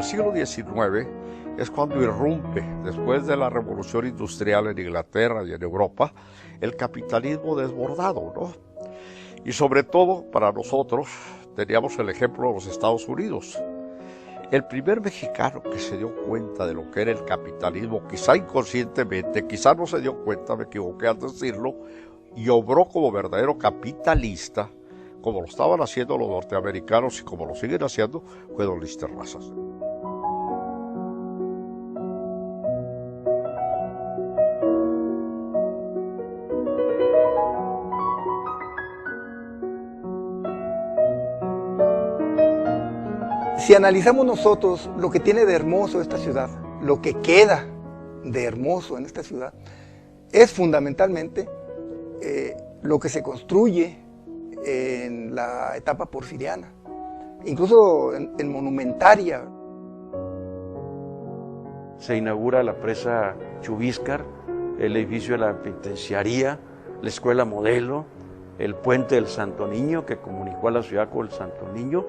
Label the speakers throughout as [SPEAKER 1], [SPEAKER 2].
[SPEAKER 1] siglo XIX es cuando irrumpe, después de la revolución industrial en Inglaterra y en Europa, el capitalismo desbordado, ¿no? Y sobre todo para nosotros teníamos el ejemplo de los Estados Unidos. El primer mexicano que se dio cuenta de lo que era el capitalismo, quizá inconscientemente, quizá no se dio cuenta, me equivoqué al decirlo, y obró como verdadero capitalista, como lo estaban haciendo los norteamericanos y como lo siguen haciendo, fue don Luis Terrazas.
[SPEAKER 2] Si analizamos nosotros lo que tiene de hermoso esta ciudad, lo que queda de hermoso en esta ciudad, es fundamentalmente lo que se construye en la etapa porfiriana, incluso en monumentaria.
[SPEAKER 3] Se inaugura la presa Chubíscar, el edificio de la penitenciaría, la escuela modelo, el puente del Santo Niño que comunicó a la ciudad con el Santo Niño.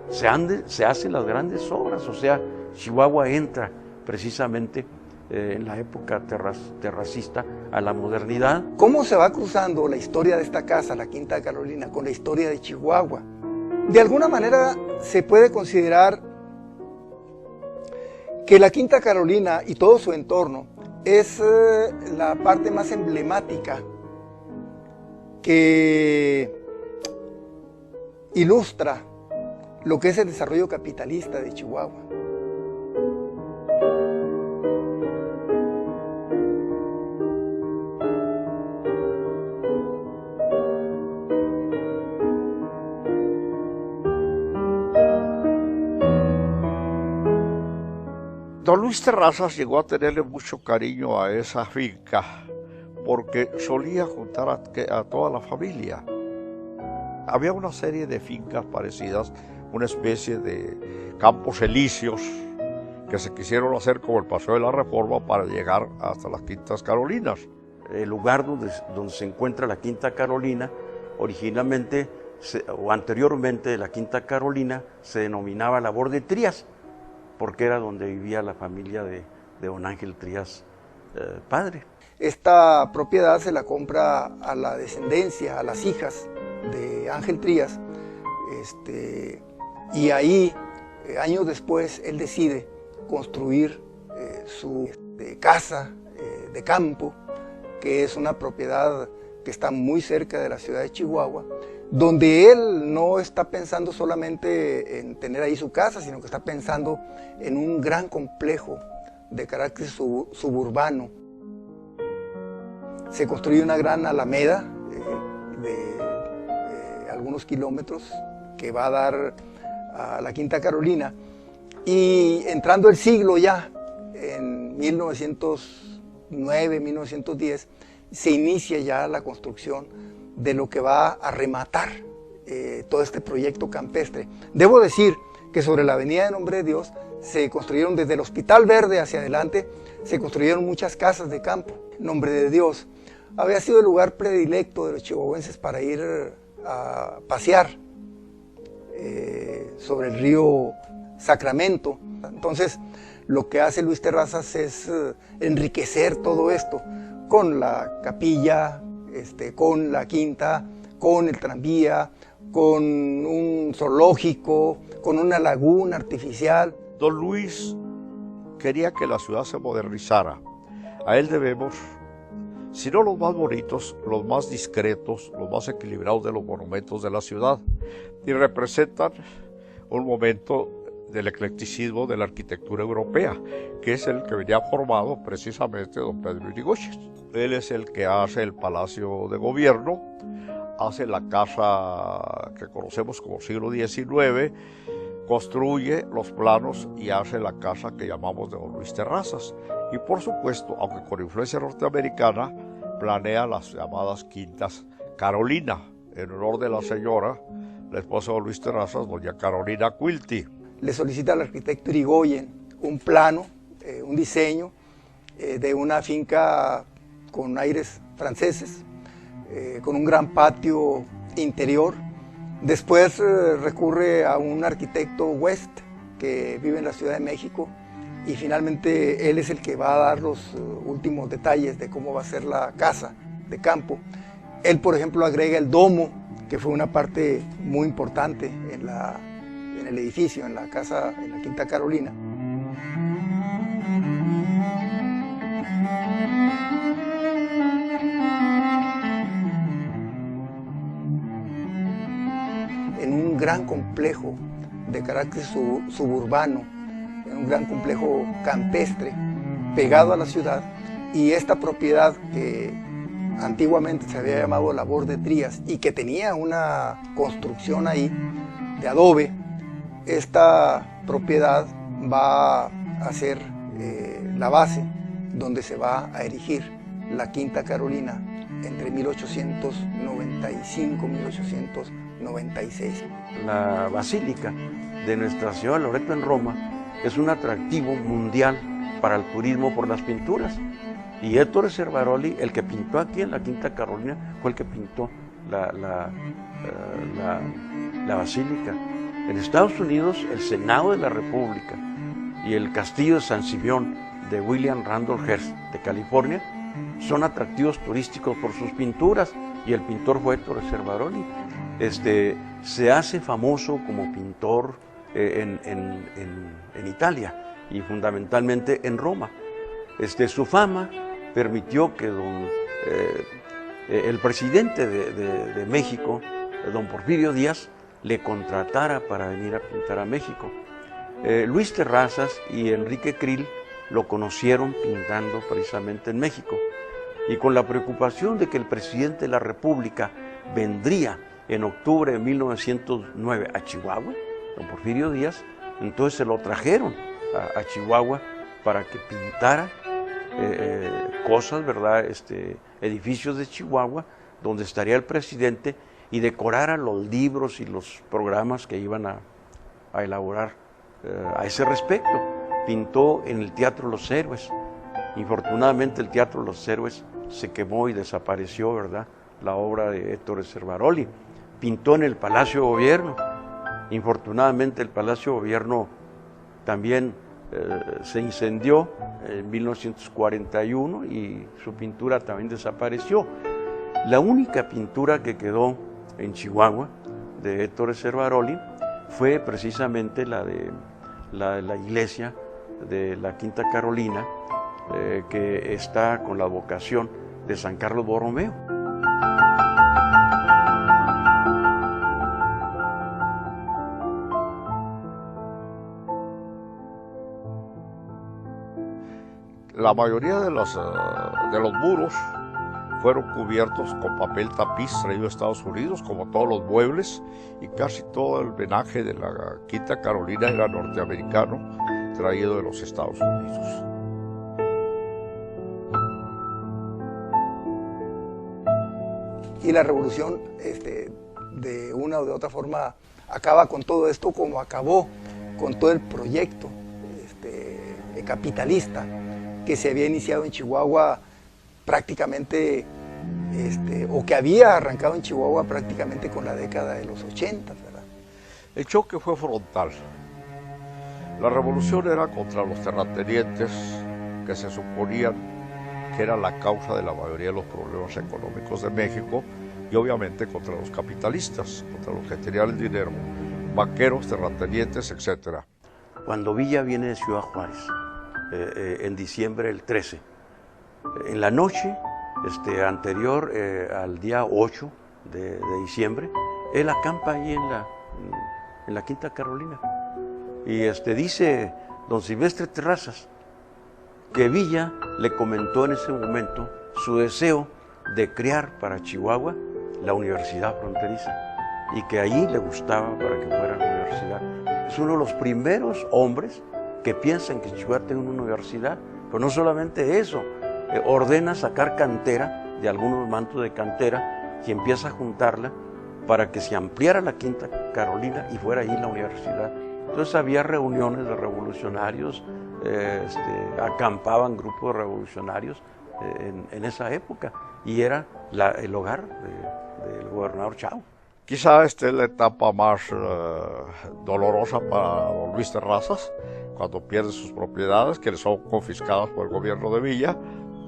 [SPEAKER 3] Se hacen las grandes obras, o sea, Chihuahua entra precisamente en la época terracista a la modernidad.
[SPEAKER 2] ¿Cómo se va cruzando la historia de esta casa, la Quinta Carolina, con la historia de Chihuahua? De alguna manera se puede considerar que la Quinta Carolina y todo su entorno es la parte más emblemática que ilustra lo que es el desarrollo capitalista de Chihuahua.
[SPEAKER 1] Don Luis Terrazas llegó a tenerle mucho cariño a esa finca porque solía juntar a toda la familia. Había una serie de fincas parecidas, una especie de campos elíseos que se quisieron hacer como el Paseo de la Reforma para llegar hasta las Quintas Carolinas.
[SPEAKER 3] El lugar donde se encuentra la Quinta Carolina, originalmente o anteriormente de la Quinta Carolina, se denominaba Labor de Trías, porque era donde vivía la familia de don Ángel Trías, padre.
[SPEAKER 2] Esta propiedad se la compra a la descendencia, a las hijas de Ángel Trías, y ahí, años después, él decide construir su casa de campo, que es una propiedad que está muy cerca de la ciudad de Chihuahua, donde él no está pensando solamente en tener ahí su casa, sino que está pensando en un gran complejo de carácter suburbano. Se construye una gran alameda de algunos kilómetros que va a dar a la Quinta Carolina, y entrando el siglo ya, en 1909, 1910, se inicia ya la construcción de lo que va a rematar todo este proyecto campestre. Debo decir que sobre la avenida de Nombre de Dios se construyeron desde el Hospital Verde hacia adelante, se construyeron muchas casas de campo. Nombre de Dios había sido el lugar predilecto de los chihuahuenses para ir a pasear sobre el río Sacramento. Entonces, lo que hace Luis Terrazas es enriquecer todo esto con la capilla, con la quinta, con el tranvía, con un zoológico, con una laguna artificial.
[SPEAKER 1] Don Luis quería que la ciudad se modernizara. A él debemos, si no los más bonitos, los más discretos, los más equilibrados de los monumentos de la ciudad, y representan un momento del eclecticismo de la arquitectura europea, que es el que venía formado precisamente don Pedro Irigoyen. Él es el que hace el Palacio de Gobierno, hace la casa que conocemos como siglo XIX, construye los planos y hace la casa que llamamos de don Luis Terrazas. Y por supuesto, aunque con influencia norteamericana, planea las llamadas Quintas Carolina, en honor de la señora, la esposa de don Luis Terrazas, doña Carolina Quilty.
[SPEAKER 2] Le solicita al arquitecto Irigoyen un plano, un diseño de una finca con aires franceses, con un gran patio interior. Después recurre a un arquitecto West, que vive en la Ciudad de México, y finalmente él es el que va a dar los últimos detalles de cómo va a ser la casa de campo. Él, por ejemplo, agrega el domo, que fue una parte muy importante en el edificio, en la casa, en la Quinta Carolina. En un gran complejo de carácter suburbano, en un gran complejo campestre, pegado a la ciudad, y esta propiedad que antiguamente se había llamado Labor de Trías y que tenía una construcción ahí de adobe, esta propiedad va a ser la base donde se va a erigir la Quinta Carolina entre 1895 y 1896.
[SPEAKER 3] La basílica de Nuestra Señora de Loreto en Roma es un atractivo mundial para el turismo por las pinturas. Y Ettore Servaroli, el que pintó aquí en la Quinta Carolina, fue el que pintó la basílica. En Estados Unidos, el Senado de la República y el Castillo de San Simeón de William Randolph Hearst de California son atractivos turísticos por sus pinturas, y el pintor fue Ettore Servaroli. Se hace famoso como pintor en Italia y fundamentalmente en Roma. Su fama permitió que el presidente de México, don Porfirio Díaz, le contratara para venir a pintar a México. Luis Terrazas y Enrique Krill lo conocieron pintando precisamente en México, y con la preocupación de que el presidente de la República vendría en octubre de 1909 a Chihuahua, don Porfirio Díaz, entonces se lo trajeron a Chihuahua para que pintara cosas, ¿verdad? Edificios de Chihuahua donde estaría el presidente, y decorara los libros y los programas que iban a elaborar a ese respecto. Pintó en el Teatro Los Héroes. Infortunadamente el Teatro Los Héroes se quemó y desapareció, ¿verdad?, la obra de Ettore Servaroli. Pintó en el Palacio de Gobierno. Infortunadamente el Palacio de Gobierno también se incendió en 1941 y su pintura también desapareció. La única pintura que quedó en Chihuahua de Ettore Servaroli fue precisamente la de la iglesia de la Quinta Carolina, que está con la advocación de San Carlos Borromeo.
[SPEAKER 1] La mayoría de los muros fueron cubiertos con papel tapiz traído de Estados Unidos, como todos los muebles, y casi todo el menaje de la Quinta Carolina era norteamericano, traído de los Estados Unidos.
[SPEAKER 2] Y la revolución, de una o de otra forma, acaba con todo esto, como acabó con todo el proyecto capitalista que se había iniciado en Chihuahua prácticamente, o que había arrancado en Chihuahua prácticamente con la década de los 80, ¿verdad?
[SPEAKER 1] El choque fue frontal. La revolución era contra los terratenientes, que se suponían que era la causa de la mayoría de los problemas económicos de México, y obviamente contra los capitalistas, contra los que tenían el dinero, banqueros, terratenientes, etc.
[SPEAKER 3] Cuando Villa viene de Ciudad Juárez, en diciembre del 13, en la noche anterior al día 8 de diciembre, él acampa ahí en la Quinta Carolina. Y dice don Silvestre Terrazas que Villa le comentó en ese momento su deseo de crear para Chihuahua la Universidad Fronteriza, y que allí le gustaba para que fuera la universidad. Es uno de los primeros hombres que piensan que Chihuahua tiene una universidad, pero no solamente eso, ordena sacar cantera de algunos mantos de cantera y empieza a juntarla para que se ampliara la Quinta Carolina y fuera ahí la universidad. Entonces había reuniones de revolucionarios, acampaban grupos de revolucionarios en esa época, y era el hogar del gobernador Chao.
[SPEAKER 1] Quizá esta es la etapa más dolorosa para don Luis Terrazas, cuando pierde sus propiedades, que le son confiscadas por el gobierno de Villa,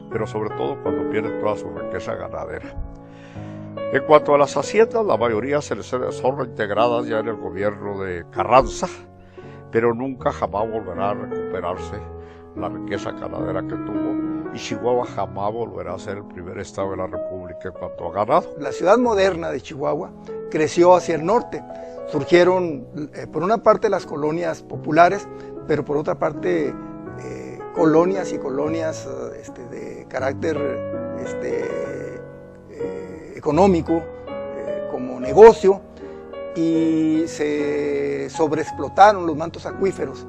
[SPEAKER 1] pero sobre todo cuando pierde toda su riqueza ganadera. En cuanto a las haciendas, la mayoría son reintegradas ya en el gobierno de Carranza, pero nunca jamás volverá a recuperarse la riqueza ganadera que tuvo, y Chihuahua jamás volverá a ser el primer estado de la República en cuanto a ganado.
[SPEAKER 2] La ciudad moderna de Chihuahua creció hacia el norte. Surgieron, por una parte, las colonias populares, pero por otra parte, colonias y colonias de carácter económico, como negocio, y se sobreexplotaron los mantos acuíferos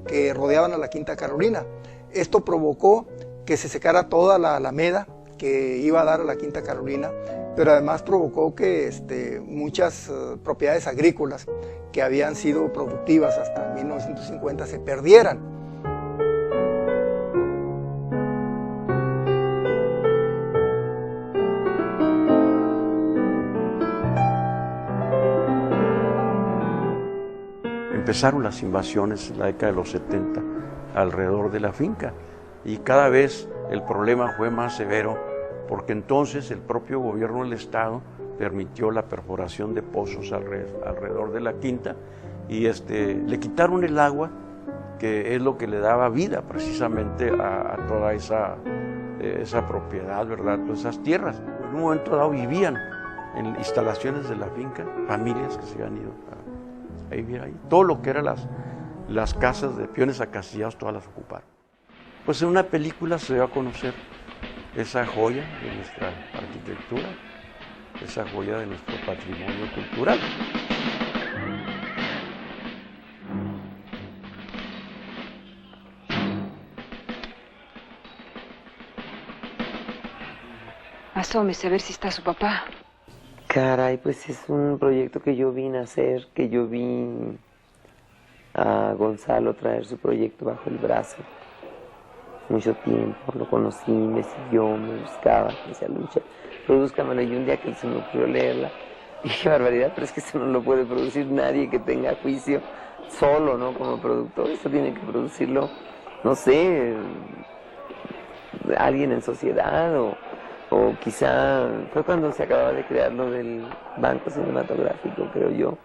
[SPEAKER 2] que rodeaban a la Quinta Carolina. Esto provocó que se secara toda la alameda que iba a dar a la Quinta Carolina, pero además provocó que muchas propiedades agrícolas que habían sido productivas hasta 1950 se perdieran.
[SPEAKER 3] Empezaron las invasiones en la década de los 70 alrededor de la finca, y cada vez el problema fue más severo, porque entonces el propio gobierno del estado permitió la perforación de pozos alrededor de la quinta, y le quitaron el agua, que es lo que le daba vida precisamente a toda esa propiedad, ¿verdad? Todas esas tierras. En un momento dado vivían en instalaciones de la finca familias que se habían ido a vivir ahí. Todo lo que eran las casas de peones acasillados, todas las ocuparon. Pues en una película se dio a conocer esa joya de nuestra arquitectura, esa joya de nuestro patrimonio cultural.
[SPEAKER 4] Asómese a ver si está su papá.
[SPEAKER 5] Caray, pues es un proyecto que yo vine a hacer, que yo vi a Gonzalo traer su proyecto bajo el brazo. Mucho tiempo, lo conocí, me siguió, me buscaba, me decía, Lucha, produzcamela, y un día que se me ocurrió leerla, dije, barbaridad, pero es que esto no lo puede producir nadie que tenga juicio solo, ¿no? Como productor, esto tiene que producirlo, no sé, alguien en sociedad, o quizá fue cuando se acababa de crear lo del Banco Cinematográfico, creo yo.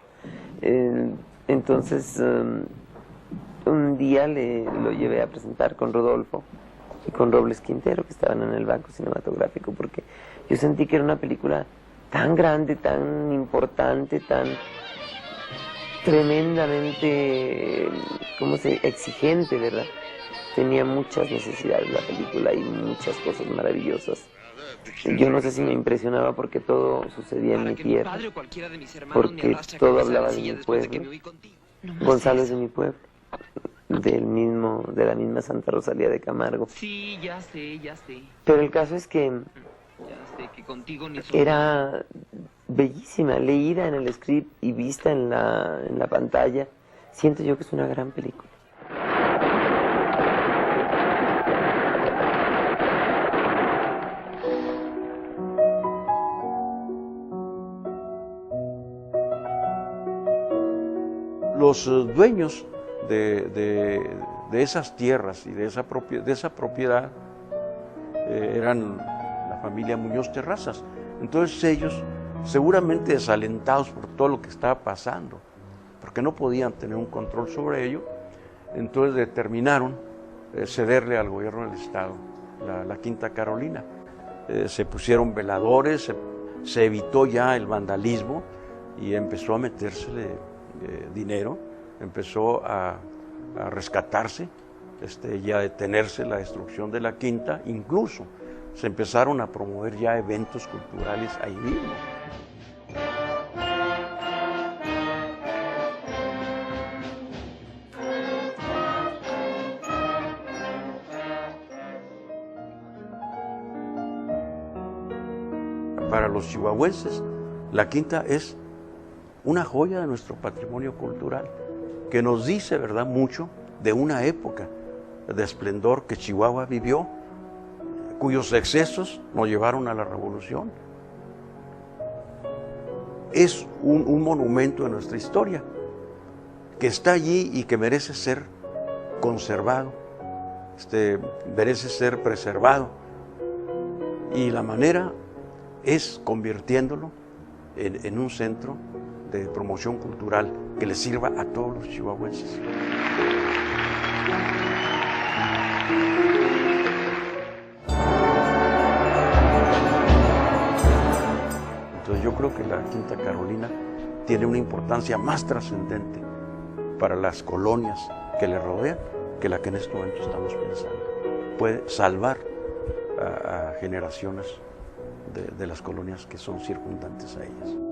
[SPEAKER 5] Entonces, un día lo llevé a presentar con Rodolfo y con Robles Quintero, que estaban en el Banco Cinematográfico, porque yo sentí que era una película tan grande, tan importante, tan tremendamente, exigente, ¿verdad? Tenía muchas necesidades la película y muchas cosas maravillosas. Yo no sé si me impresionaba porque todo sucedía en mi tierra, porque todo hablaba de mi pueblo. Gonzalo es de mi pueblo, de la misma Santa Rosalía de Camargo.
[SPEAKER 6] Sí, ya sé.
[SPEAKER 5] Pero el caso es que
[SPEAKER 6] Ya sé que contigo ni
[SPEAKER 5] era bellísima, leída en el script y vista en la pantalla. Siento yo que es una gran película.
[SPEAKER 3] Los dueños de esas tierras y de esa propiedad eran la familia Muñoz Terrazas. Entonces ellos, seguramente desalentados por todo lo que estaba pasando, porque no podían tener un control sobre ello, entonces determinaron cederle al gobierno del estado la Quinta Carolina. Se pusieron veladores, se evitó ya el vandalismo y empezó a metérsele dinero, empezó a rescatarse y a detenerse la destrucción de la quinta. Incluso se empezaron a promover ya eventos culturales ahí mismo. Para los chihuahuenses, la quinta es una joya de nuestro patrimonio cultural, que nos dice, ¿verdad?, mucho de una época de esplendor que Chihuahua vivió, cuyos excesos nos llevaron a la revolución. es un monumento de nuestra historia, que está allí y que merece ser conservado, merece ser preservado. Y la manera es convirtiéndolo en un centro de promoción cultural que le sirva a todos los chihuahuenses. Entonces yo creo que la Quinta Carolina tiene una importancia más trascendente para las colonias que le rodean que la que en este momento estamos pensando. Puede salvar a generaciones de las colonias que son circundantes a ellas.